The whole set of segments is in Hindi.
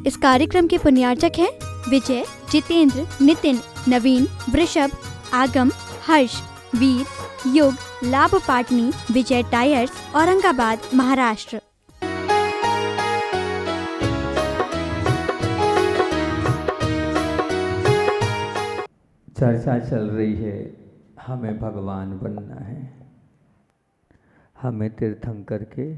इस कार्यक्रम के पुण्यार्चक हैं विजय, जितेंद्र, नितिन, नवीन, वृषभ, आगम, हर्ष, वीर, युग, लाभ पाटनी, विजय टायर्स, औरंगाबाद, महाराष्ट्र। चर्चा चल रही है, हमें भगवान बनना है, हमें तीर्थंकर के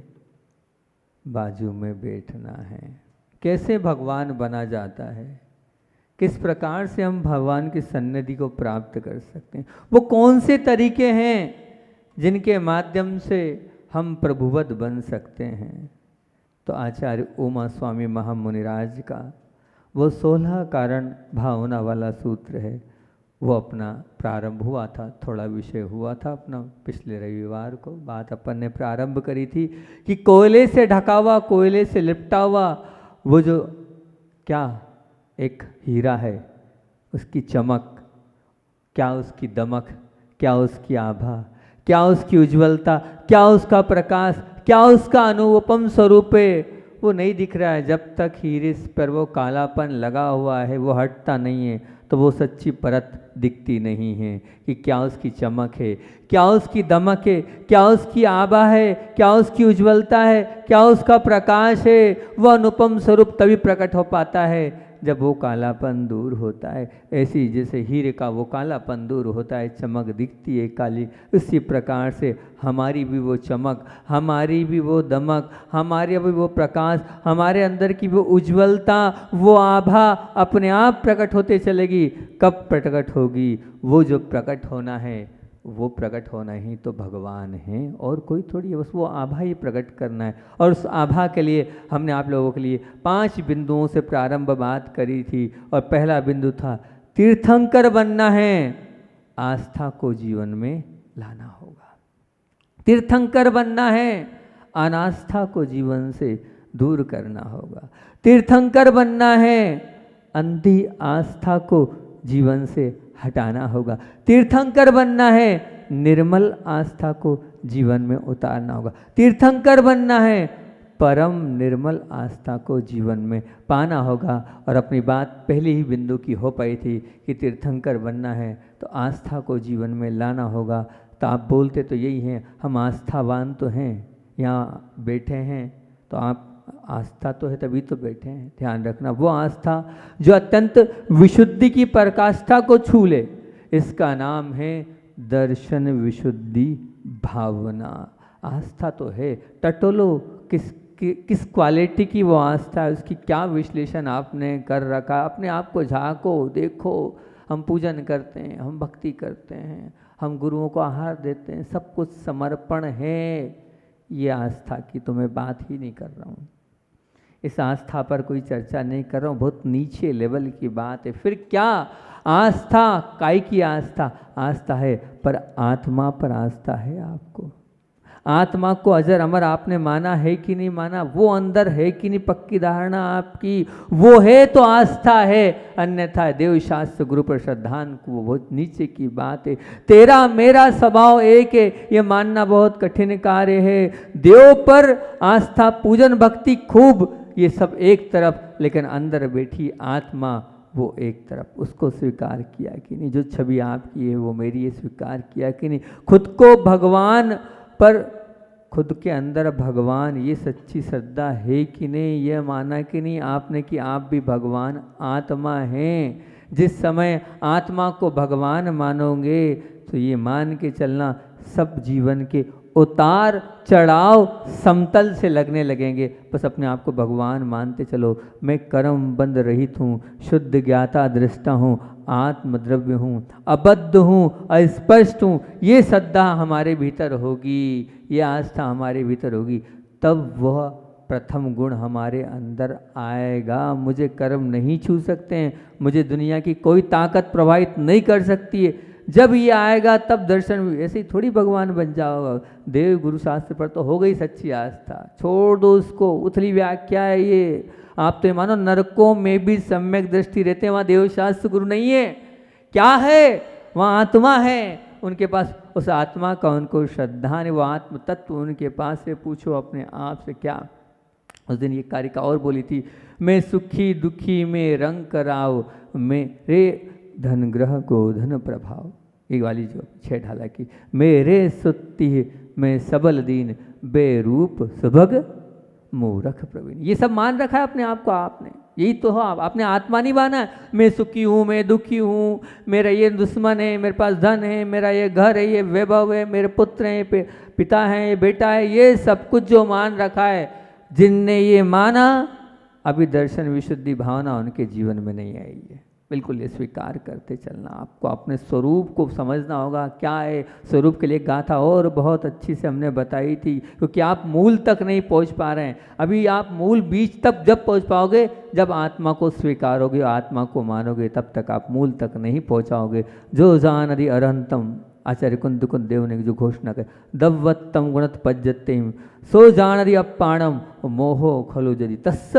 बाजू में बैठना है। कैसे भगवान बना जाता है, किस प्रकार से हम भगवान की सन्निधि को प्राप्त कर सकते हैं, वो कौन से तरीके हैं जिनके माध्यम से हम प्रभुवत बन सकते हैं। तो आचार्य उमा स्वामी महामुनिराज का वो 16 कारण भावना वाला सूत्र है, वो अपना प्रारंभ हुआ था, थोड़ा विषय हुआ था अपना पिछले रविवार को। बात अपन ने प्रारंभ करी थी कि कोयले से ढका हुआ, कोयले से लिपटा हुआ वो जो क्या एक हीरा है, उसकी चमक, क्या उसकी दमक, क्या उसकी आभा, क्या उसकी उज्ज्वलता, क्या उसका प्रकाश, क्या उसका अनुपम स्वरूप है, वो नहीं दिख रहा है। जब तक हीरे पर वो कालापन लगा हुआ है, वो हटता नहीं है, तो वो सच्ची परत दिखती नहीं है कि क्या उसकी चमक है, क्या उसकी दमक है, क्या उसकी आभा है, क्या उसकी उज्ज्वलता है, क्या उसका प्रकाश है। वह अनुपम स्वरूप तभी प्रकट हो पाता है जब वो कालापन दूर होता है। ऐसी जैसे हीरे का वो कालापन दूर होता है, चमक दिखती है काली, उसी प्रकार से हमारी भी वो चमक, हमारी भी वो दमक, हमारे भी वो प्रकाश, हमारे अंदर की वो उज्ज्वलता, वो आभा अपने आप प्रकट होते चलेगी। कब प्रकट होगी? वो जो प्रकट होना है, वो प्रकट होना ही तो भगवान है, और कोई थोड़ी है, बस वो आभा ही प्रकट करना है। और उस आभा के लिए हमने आप लोगों के लिए 5 बिंदुओं से प्रारंभ बात करी थी। और पहला बिंदु था तीर्थंकर बनना है, आस्था को जीवन में लाना होगा। तीर्थंकर बनना है, अनास्था को जीवन से दूर करना होगा। तीर्थंकर बनना है, अंधी आस्था को जीवन से हटाना होगा। तीर्थंकर बनना है, निर्मल आस्था को जीवन में उतारना होगा। तीर्थंकर बनना है, परम निर्मल आस्था को जीवन में पाना होगा। और अपनी बात पहले ही बिंदु की हो पाई थी कि तीर्थंकर बनना है तो आस्था को जीवन में लाना होगा। तो आप बोलते तो यही हैं, हम आस्थावान तो हैं, यहाँ बैठे हैं तो आप आस्था तो है तभी तो बैठे हैं। ध्यान रखना, वो आस्था जो अत्यंत विशुद्धि की पराकाष्ठा को छू ले, इसका नाम है दर्शन विशुद्धि भावना। आस्था तो है, टटोलो किस क्वालिटी की वो आस्था है, उसकी क्या विश्लेषण आपने कर रखा। अपने आप को झांको, देखो। हम पूजन करते हैं, हम भक्ति करते हैं, हम गुरुओं को आहार देते हैं, सब कुछ समर्पण है। ये आस्था की तो मैं बात ही नहीं कर रहा हूँ, इस आस्था पर कोई चर्चा नहीं कर रहा हूँ, बहुत नीचे लेवल की बात है। फिर क्या आस्था, काय की आस्था? आस्था है पर आत्मा पर आस्था है। आपको आत्मा को अजर अमर आपने माना है कि नहीं माना, वो अंदर है कि नहीं पक्की धारणा आपकी, वो है तो आस्था है, अन्यथा देव शास्त्र गुरु पर श्रद्धान को वो बहुत नीचे की बात है। तेरा मेरा स्वभाव एक है, ये मानना बहुत कठिन कार्य है। देव पर आस्था, पूजन, भक्ति खूब, ये सब एक तरफ, लेकिन अंदर बैठी आत्मा वो एक तरफ, उसको स्वीकार किया कि नहीं? जो छवि आपकी है वो मेरी है, स्वीकार किया कि नहीं? खुद को भगवान पर, खुद के अंदर भगवान, ये सच्ची श्रद्धा है कि नहीं? ये माना कि नहीं आपने कि आप भी भगवान आत्मा हैं? जिस समय आत्मा को भगवान मानोगे तो ये मान के चलना सब जीवन के उतार चढ़ाव समतल से लगने लगेंगे। बस अपने आप को भगवान मानते चलो। मैं कर्म बंध रहित हूँ, शुद्ध ज्ञाता दृष्टा हूँ, आत्मद्रव्य हूँ, अबद्ध हूँ, अस्पष्ट हूँ। ये श्रद्धा हमारे भीतर होगी, ये आस्था हमारे भीतर होगी, तब वह प्रथम गुण हमारे अंदर आएगा। मुझे कर्म नहीं छू सकते हैं, मुझे दुनिया की कोई ताकत प्रभावित नहीं कर सकती है। जब ये आएगा तब दर्शन, ऐसे ही थोड़ी भगवान बन जाओगा। देव गुरु शास्त्र पर तो हो गई सच्ची आस्था, छोड़ दो उसको, उथली व्याख्या है ये। आप तो ये मानो नरकों में भी सम्यक दृष्टि रहते हैं, वहाँ देव शास्त्र गुरु नहीं है। क्या है? वहाँ आत्मा है, उनके पास उस आत्मा का उनको श्रद्धा है, वो आत्म तत्व उनके पास से पूछो अपने आप से। क्या उस दिन ये कारिका और बोली थी, मैं सुखी दुखी में रंग कराओ, मेरे धन ग्रह गोधन प्रभाव। एक वाली जो छह ढाला की, मेरे सुत्ती में सबल दीन, बेरूप सुभग मूरख प्रवीण। ये सब मान रखा है अपने आप को आपने, यही तो हो आप, आपने आत्मा नहीं माना है। मैं सुखी हूँ, मैं दुखी हूँ, मेरा ये दुश्मन है, मेरे पास धन है, मेरा ये घर है, ये वैभव है, मेरे पुत्र हैं, पिता है, ये बेटा है, ये सब कुछ जो मान रखा है, जिनने ये माना अभी दर्शन विशुद्धि भावना उनके जीवन में नहीं आई है। बिल्कुल ये स्वीकार करते चलना, आपको अपने स्वरूप को समझना होगा क्या है। स्वरूप के लिए गाथा और बहुत अच्छी से हमने बताई थी, क्योंकि आप मूल तक नहीं पहुंच पा रहे हैं। अभी आप मूल बीज तक जब पहुंच पाओगे, जब आत्मा को स्वीकारोगे, आत्मा को मानोगे, तब तक आप मूल तक नहीं पहुंचाओगे। जो जान अधि अरहंतम, आचार्य कुंद कुंद देव ने जो घोषणा कर, दव्वत्तम गुणत पज्जतिम, सो जान अधि अपाणम मोहो खलु जदि तस्स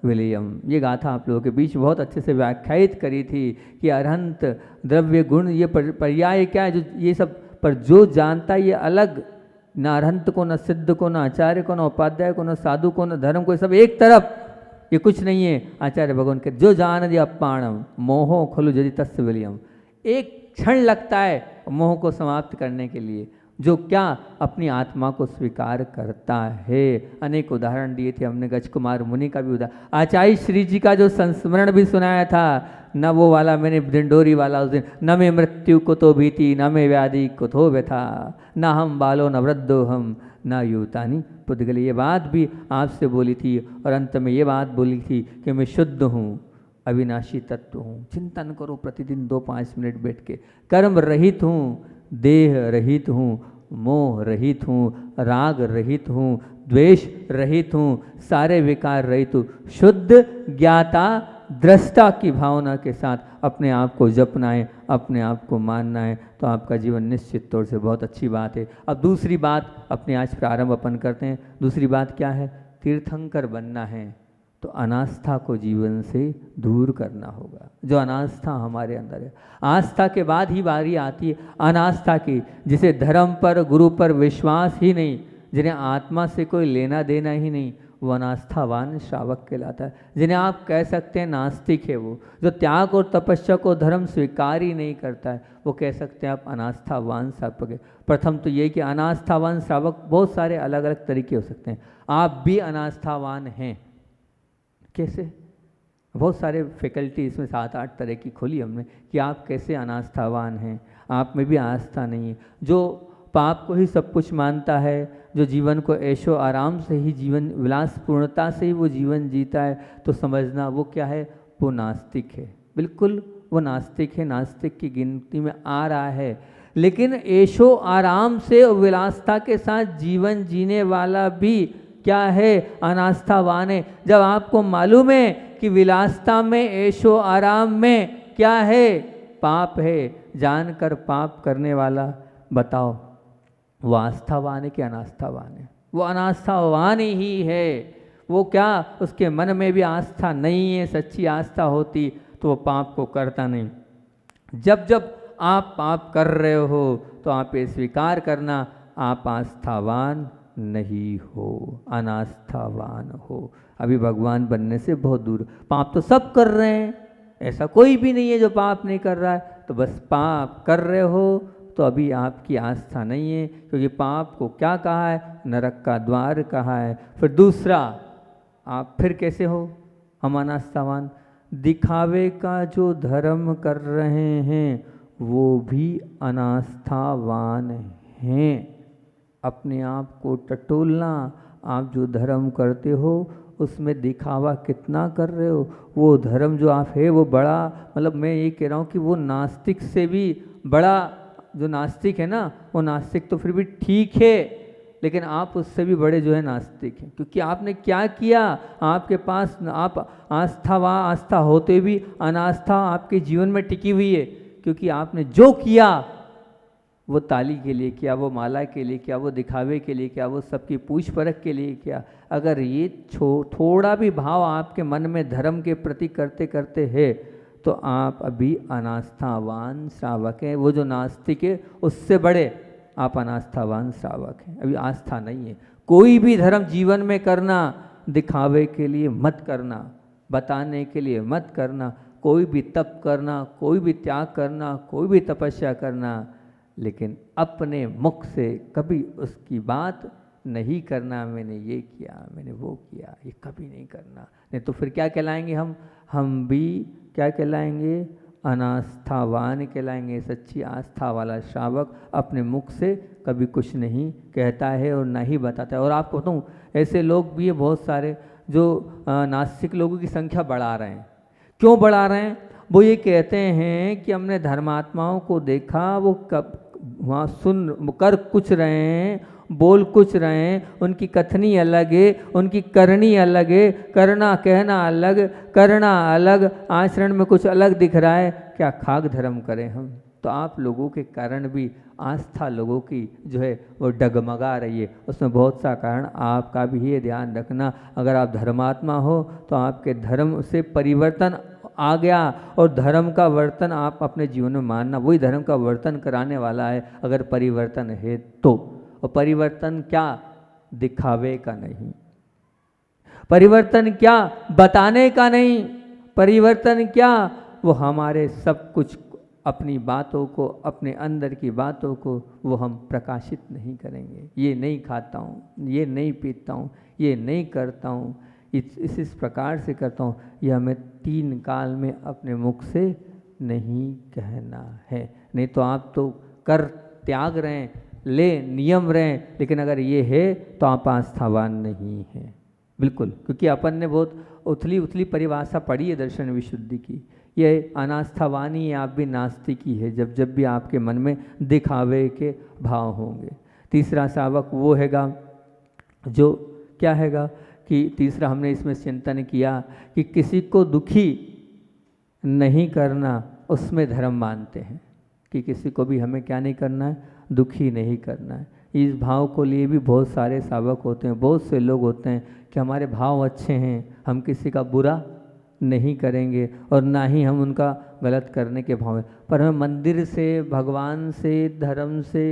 विलियम। ये गाथा आप लोगों के बीच बहुत अच्छे से व्याख्यायित करी थी कि अरहंत द्रव्य गुण ये पर्याय क्या है, जो ये सब पर जो जानता है ये अलग, न अरहंत को, न सिद्ध को, न आचार्य को, न उपाध्याय को, न साधु को, न धर्म को, सब एक तरफ, ये कुछ नहीं है। आचार्य भगवान के जो जान दिया अपाणम मोहो खलु जदि तस्य विलियम, एक क्षण लगता है मोह को समाप्त करने के लिए, जो क्या अपनी आत्मा को स्वीकार करता है। अनेक उदाहरण दिए थे हमने, गज कुमार मुनि का भी उदाहरण, आचार्य श्री जी का जो संस्मरण भी सुनाया था, न वो वाला मैंने डिंडोरी वाला उस दिन, न मैं मृत्यु को तो भीति, न मैं व्याधि को तो व्यथा, न हम बालो न वृद्धो हम, न यूतानी पुद्गली। ये बात भी आपसे बोली थी, और अंत में ये बात बोली थी कि मैं शुद्ध हूँ, अविनाशी तत्व हूँ। चिंतन करो प्रतिदिन 2-5 मिनट बैठ के, कर्म रहित हूँ, देह रहित हूँ, मोह रहित हूँ, राग रहित हूँ, द्वेष रहित हूँ, सारे विकार रहित हूँ। शुद्ध ज्ञाता दृष्टा की भावना के साथ अपने आप को जपना है, अपने आप को मानना है, तो आपका जीवन निश्चित तौर से बहुत अच्छी बात है। अब दूसरी बात अपने आज प्रारंभ अपन करते हैं। दूसरी बात क्या है? तीर्थंकर बनना है तो अनास्था को जीवन से दूर करना होगा। जो अनास्था हमारे अंदर है, आस्था के बाद ही बारी आती है अनास्था की, जिसे धर्म पर गुरु पर विश्वास ही नहीं, जिन्हें आत्मा से कोई लेना देना ही नहीं, वो अनास्थावान श्रावक कहलाता है। जिन्हें आप कह सकते हैं नास्तिक है वो, जो त्याग और तपस्या को धर्म स्वीकार ही नहीं करता है, वो कह सकते हैं आप अनास्थावान श्रावक है। प्रथम तो ये कि अनास्थावान श्रावक बहुत सारे अलग अलग तरीके हो सकते हैं। आप भी अनास्थावान हैं, कैसे? बहुत सारे फैकल्टी इसमें 7-8 तरह की खोली हमने कि आप कैसे अनास्थावान हैं। आप में भी आस्था नहीं है, जो पाप को ही सब कुछ मानता है, जो जीवन को ऐशो आराम से ही, जीवन विलासपूर्णता से ही वो जीवन जीता है, तो समझना वो क्या है? वो नास्तिक है। बिल्कुल वो नास्तिक है, नास्तिक की गिनती में आ रहा है। लेकिन ऐशो आराम से विलासता के साथ जीवन जीने वाला भी क्या है? अनास्थावान है। जब आपको मालूम है कि विलासता में, ऐशो आराम में क्या है? पाप है, जानकर पाप करने वाला, बताओ वो आस्थावान है कि अनास्थावान है? वो अनास्थावान ही है। वो क्या, उसके मन में भी आस्था नहीं है। सच्ची आस्था होती तो वो पाप को करता नहीं। जब जब आप पाप कर रहे हो तो आप ये स्वीकार करना, आप आस्थावान नहीं हो, अनास्थावान हो। अभी भगवान बनने से बहुत दूर। पाप तो सब कर रहे हैं, ऐसा कोई भी नहीं है जो पाप नहीं कर रहा है। तो बस पाप कर रहे हो तो अभी आपकी आस्था नहीं है, क्योंकि पाप को क्या कहा है? नरक का द्वार कहा है। फिर दूसरा, आप फिर कैसे हो हम अनास्थावान? दिखावे का जो धर्म कर रहे हैं वो भी अनास्थावान हैं। अपने आप को टटोलना, आप जो धर्म करते हो उसमें दिखावा कितना कर रहे हो? वो धर्म जो आप है वो बड़ा, मतलब मैं ये कह रहा हूँ कि वो नास्तिक से भी बड़ा, जो नास्तिक है ना, वो नास्तिक तो फिर भी ठीक है, लेकिन आप उससे भी बड़े जो है नास्तिक हैं। क्योंकि आपने क्या किया? आपके पास आप आस्था होते भी अनास्था आपके जीवन में टिकी हुई है, क्योंकि आपने जो किया वो ताली के लिए किया, वो माला के लिए किया, वो दिखावे के लिए किया, वो सबकी पूछ परख के लिए किया। अगर ये थोड़ा भी भाव आपके मन में धर्म के प्रति करते करते है तो आप अभी अनास्थावान श्रावक हैं। वो जो नास्तिक है उससे बड़े आप अनास्थावान श्रावक हैं, अभी आस्था नहीं है। कोई भी धर्म जीवन में करना, दिखावे के लिए मत करना, बताने के लिए मत करना। कोई भी तप करना, कोई भी त्याग करना, कोई भी तपस्या करना, लेकिन अपने मुख से कभी उसकी बात नहीं करना, मैंने ये किया, मैंने वो किया, ये कभी नहीं करना। नहीं तो फिर क्या कहलाएंगे हम भी क्या कहलाएंगे? अनास्थावान कहलाएंगे। सच्ची आस्था वाला श्रावक अपने मुख से कभी कुछ नहीं कहता है और ना ही बताता है। और आपको बताऊँ, ऐसे लोग भी है बहुत सारे जो नास्तिक लोगों की संख्या बढ़ा रहे हैं। क्यों बढ़ा रहे हैं? वो ये कहते हैं कि हमने धर्मात्माओं को देखा, वो कब वहाँ सुन कर कुछ रहे हैं, बोल कुछ रहे हैं, उनकी कथनी अलग है, उनकी करनी अलग है, करना कहना अलग, करना अलग, आचरण में कुछ अलग दिख रहा है। क्या खाक धर्म करें हम? तो आप लोगों के कारण भी आस्था लोगों की जो है वो डगमगा रही है। उसमें बहुत सा कारण आपका भी ये ध्यान रखना। अगर आप धर्मात्मा हो तो आपके धर्म से परिवर्तन आ गया, और धर्म का वर्तन आप अपने जीवन में मानना, वही धर्म का वर्तन कराने वाला है अगर परिवर्तन है तो। और परिवर्तन क्या? दिखावे का नहीं, परिवर्तन क्या? बताने का नहीं, परिवर्तन क्या? वो हमारे सब कुछ, अपनी बातों को, अपने अंदर की बातों को वो हम प्रकाशित नहीं करेंगे। ये नहीं खाता हूँ, ये नहीं पीता हूँ, ये नहीं करता हूँ, इस प्रकार से करता हूँ, यह हमें 3 काल में अपने मुख से नहीं कहना है। नहीं तो आप तो कर त्याग रहे हैं, ले नियम रहे हैं, लेकिन अगर ये है तो आप आस्थावान नहीं हैं बिल्कुल। क्योंकि अपन ने बहुत उथली उथली परिभाषा पढ़ी है दर्शन विशुद्धि की। ये अनास्थावानी है, आप भी नास्तिकी है जब जब भी आपके मन में दिखावे के भाव होंगे। तीसरा शावक वो हैगा जो क्या हैगा कि तीसरा हमने इसमें चिंतन किया कि किसी को दुखी नहीं करना, उसमें धर्म मानते हैं कि किसी को भी हमें क्या नहीं करना है? दुखी नहीं करना है। इस भाव को लिए भी बहुत सारे शावक होते हैं, बहुत से लोग होते हैं कि हमारे भाव अच्छे हैं, हम किसी का बुरा नहीं करेंगे और ना ही हम उनका गलत करने के भाव में, पर हमें मंदिर से, भगवान से, धर्म से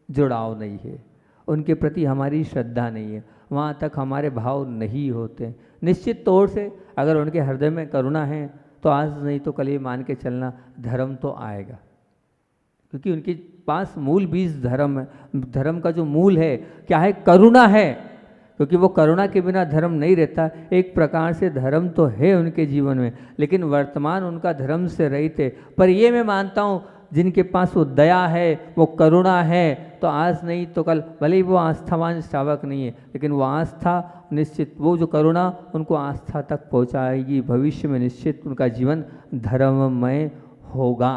जुड़ाव नहीं है, उनके प्रति हमारी श्रद्धा नहीं है, वहाँ तक हमारे भाव नहीं होते। निश्चित तौर से अगर उनके हृदय में करुणा है तो आज नहीं तो कल ये मान के चलना धर्म तो आएगा, क्योंकि उनके पास मूल बीज धर्म है। धर्म का जो मूल है क्या है? करुणा है, क्योंकि वो करुणा के बिना धर्म नहीं रहता। एक प्रकार से धर्म तो है उनके जीवन में, लेकिन वर्तमान उनका धर्म से रहित है। पर ये मैं मानता हूँ जिनके पास वो दया है, वो करुणा है, तो आज नहीं तो कल, भले ही वो आस्थावान श्रावक नहीं है, लेकिन वो आस्था निश्चित, वो जो करुणा उनको आस्था तक पहुँचाएगी। भविष्य में निश्चित उनका जीवन धर्ममय होगा,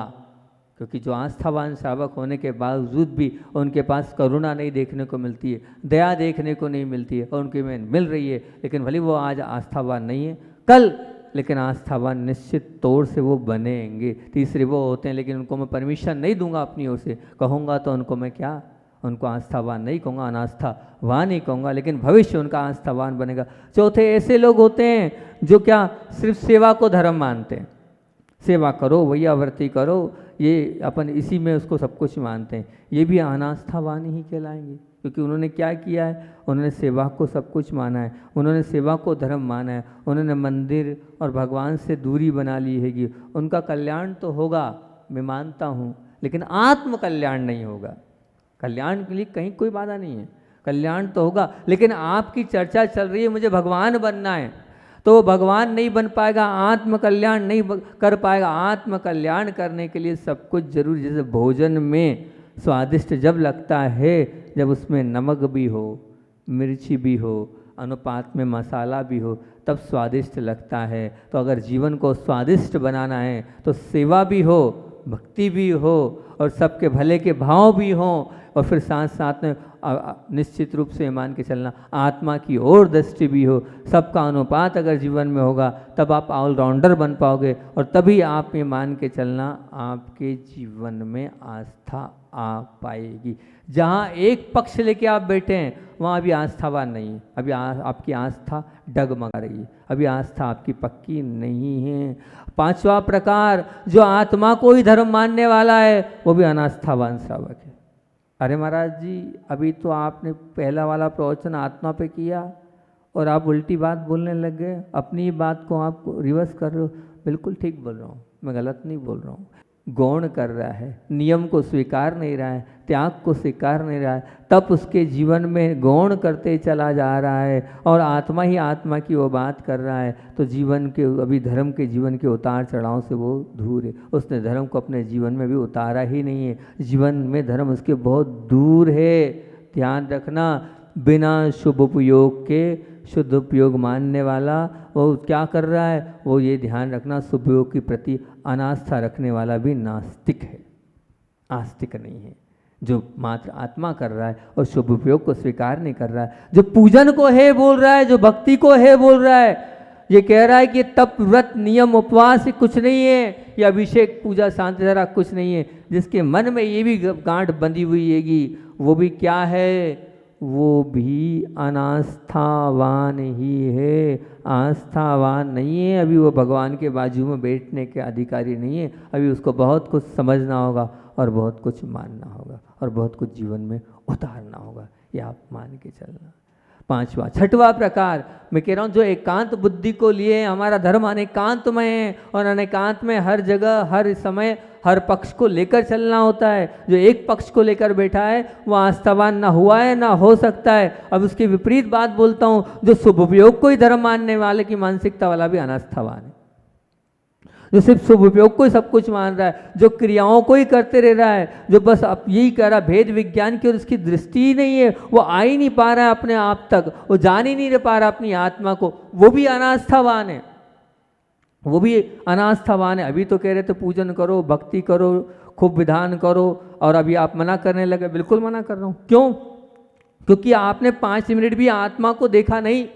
क्योंकि जो आस्थावान श्रावक होने के बावजूद भी उनके पास करुणा नहीं देखने को मिलती है, दया देखने को नहीं मिलती है, और उनकी में मिल रही है, लेकिन भले वो आज आस्थावान नहीं है, कल लेकिन आस्थावान निश्चित तौर से वो बनेंगे। तीसरे वो होते हैं, लेकिन उनको मैं परमिशन नहीं दूंगा अपनी ओर से, कहूँगा तो उनको मैं क्या, उनको आस्थावान नहीं कहूँगा, अनास्थावान ही कहूँगा, लेकिन भविष्य उनका आस्थावान बनेगा। चौथे ऐसे लोग होते हैं जो क्या सिर्फ सेवा को धर्म मानते हैं, सेवा करो, वैयावर्ती करो, ये अपन इसी में उसको सब कुछ मानते हैं, ये भी अनास्थावान ही कहलाएंगे, क्योंकि उन्होंने क्या किया है? उन्होंने सेवा को सब कुछ माना है, उन्होंने सेवा को धर्म माना है, उन्होंने मंदिर और भगवान से दूरी बना ली है कि उनका कल्याण तो होगा, मैं मानता हूँ, लेकिन आत्म कल्याण नहीं होगा। कल्याण के लिए कहीं कोई बाधा नहीं है, कल्याण तो होगा, लेकिन आपकी चर्चा चल रही है मुझे भगवान बनना है, तो भगवान नहीं बन पाएगा, आत्म कल्याण नहीं कर पाएगा। आत्म कल्याण करने के लिए सब कुछ जरूरी, जैसे भोजन में स्वादिष्ट जब लगता है जब उसमें नमक भी हो, मिर्ची भी हो, अनुपात में मसाला भी हो, तब स्वादिष्ट लगता है। तो अगर जीवन को स्वादिष्ट बनाना है तो सेवा भी हो, भक्ति भी हो, और सबके भले के भाव भी हों, और फिर साथ साथ में निश्चित रूप से मान के चलना आत्मा की ओर दृष्टि भी हो। सबका अनुपात अगर जीवन में होगा तब आप ऑलराउंडर बन पाओगे, और तभी आप ये मान के चलना आपके जीवन में आस्था आ पाएगी। जहाँ एक पक्ष लेके आप बैठे हैं वहाँ अभी आस्थावान नहीं है, अभी आपकी आस्था डगमगा रही है, अभी आस्था आपकी पक्की नहीं है। पांचवा प्रकार, जो आत्मा को ही धर्म मानने वाला है वो भी अनास्थावान श्रावक है। अरे महाराज जी, अभी तो आपने पहला वाला प्रवचन आत्मा पे किया और आप उल्टी बात बोलने लग गए, अपनी बात को आप रिवर्स कर रहे हो। बिल्कुल ठीक बोल रहा हूँ, मैं गलत नहीं बोल रहा हूँ। गौण कर रहा है, नियम को स्वीकार नहीं रहा है, त्याग को स्वीकार नहीं रहा है, तब उसके जीवन में गौण करते चला जा रहा है और आत्मा ही आत्मा की वो बात कर रहा है। तो जीवन के अभी धर्म के जीवन के उतार चढ़ाव से वो दूर है। उसने धर्म को अपने जीवन में भी उतारा ही नहीं है, जीवन में धर्म उसके बहुत दूर है। ध्यान रखना, बिना शुभ उपयोग के शुद्ध उपयोग मानने वाला वो क्या कर रहा है, वो ये ध्यान रखना, शुभ उपयोग के प्रति अनास्था रखने वाला भी नास्तिक है, आस्तिक नहीं है। जो मात्र आत्मा कर रहा है और शुभ उपयोग को स्वीकार नहीं कर रहा है, जो पूजन को है बोल रहा है, जो भक्ति को है बोल रहा है, ये कह रहा है कि तप व्रत नियम उपवास ही कुछ नहीं है, ये अभिषेक पूजा शांति धारा कुछ नहीं है, जिसके मन में ये भी गांठ बंधी हुई हैगी, वो भी क्या है, वो भी अनास्थावान ही है, आस्थावान नहीं है। अभी वो भगवान के बाजू में बैठने के अधिकारी नहीं है। अभी उसको बहुत कुछ समझना होगा और बहुत कुछ मानना होगा और बहुत कुछ जीवन में उतारना होगा। ये आप मान के चलना। पांचवा, छठवां प्रकार मैं कह रहा हूँ, जो एकांत बुद्धि को लिए हमारा धर्म अनेकांत में है और अनेकांत में हर जगह हर समय हर पक्ष को लेकर चलना होता है। जो एक पक्ष को लेकर बैठा है वो आस्थावान ना हुआ है ना हो सकता है। अब उसके विपरीत बात बोलता हूँ, जो शुभ उपयोग को ही धर्म मानने वाले की मानसिकता वाला भी अनास्थावान है। जो सिर्फ शुभ उपयोग को ही सब कुछ मान रहा है, जो क्रियाओं को ही करते रह रहा है, जो बस अब यही कह रहा, भेद विज्ञान की और उसकी दृष्टि ही नहीं है, वो आ ही नहीं पा रहा है अपने आप तक, वो जान ही नहीं पा रहा अपनी आत्मा को, वो भी अनास्थावान है, वो भी अनास्थावान है। अभी तो कह रहे थे पूजन करो, भक्ति करो, खूब विधान करो, और अभी आप मना करने लगे। बिल्कुल मना कर रहा हूँ। क्यों? क्योंकि आपने 5 मिनट भी आत्मा को देखा नहीं,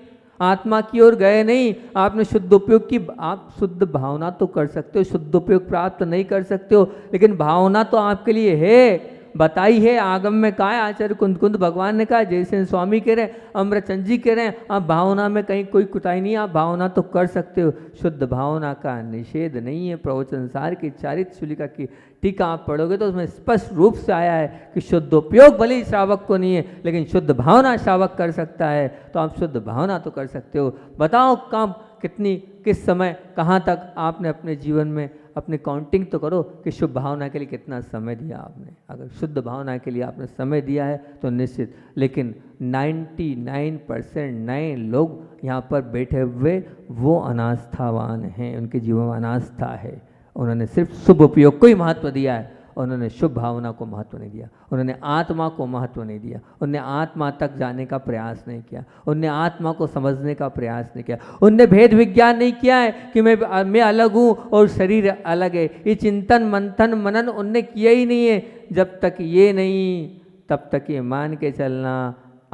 आत्मा की ओर गए नहीं। आपने शुद्ध उपयोग की, आप शुद्ध भावना तो कर सकते हो, शुद्ध उपयोग प्राप्त नहीं कर सकते हो, लेकिन भावना तो आपके लिए है, बताई है, आगम में कहा है, आचार्य कुंद भगवान ने कहा, जैसे स्वामी कह रहे हैं, अमृतचंद जी कह रहे हैं, आप भावना में कहीं कोई कुताही नहीं, आप भावना तो कर सकते हो। शुद्ध भावना का निषेध नहीं है। प्रवचन सार की चारित्र शूलिका की टीका आप पढ़ोगे तो उसमें स्पष्ट रूप से आया है कि शुद्ध उपयोग भले ही श्रावक को नहीं है, लेकिन शुद्ध भावना श्रावक कर सकता है। तो आप शुद्ध भावना तो कर सकते हो। बताओ कब, कितनी, किस समय, कहाँ तक आपने अपने जीवन में अपने काउंटिंग तो करो कि शुभ भावना के लिए कितना समय दिया आपने। अगर शुद्ध भावना के लिए आपने समय दिया है तो निश्चित, लेकिन 99% नए लोग यहाँ पर बैठे हुए वो अनास्थावान हैं, उनके जीवन में अनास्था है। उन्होंने सिर्फ शुभ उपयोग को ही महत्व दिया है, उन्होंने शुभ भावना को महत्व नहीं दिया, उन्होंने आत्मा को महत्व नहीं दिया, उन्होंने आत्मा तक जाने का प्रयास नहीं किया, उन्होंने आत्मा को समझने का प्रयास नहीं किया, उनने भेद विज्ञान नहीं किया है कि मैं अलग हूँ और शरीर अलग है। ये चिंतन मंथन मनन उनने किया ही नहीं है। जब तक ये नहीं, तब तक ये मान के चलना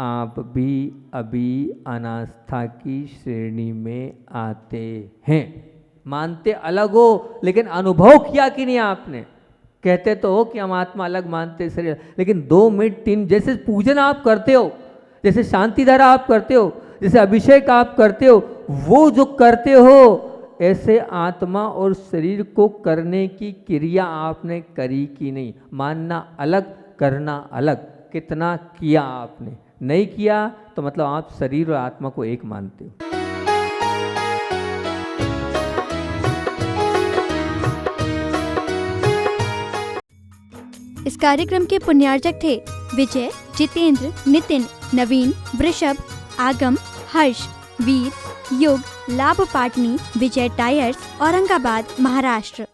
आप भी अभी अनास्था की श्रेणी में आते हैं। मानते अलग हो, लेकिन अनुभव किया कि नहीं आपने? कहते तो हो कि हम आत्मा अलग मानते शरीर, लेकिन 2 मिनट 3, जैसे पूजन आप करते हो, जैसे शांति धारा आप करते हो, जैसे अभिषेक आप करते हो, वो जो करते हो, ऐसे आत्मा और शरीर को करने की क्रिया आपने करी कि नहीं? मानना अलग, करना अलग। कितना किया आपने? नहीं किया तो मतलब आप शरीर और आत्मा को एक मानते हो। इस कार्यक्रम के पुण्यार्चक थे विजय, जितेंद्र, नितिन, नवीन, वृषभ, आगम, हर्ष, वीर, युग, लाभ पाटनी, विजय टायर्स, औरंगाबाद, महाराष्ट्र।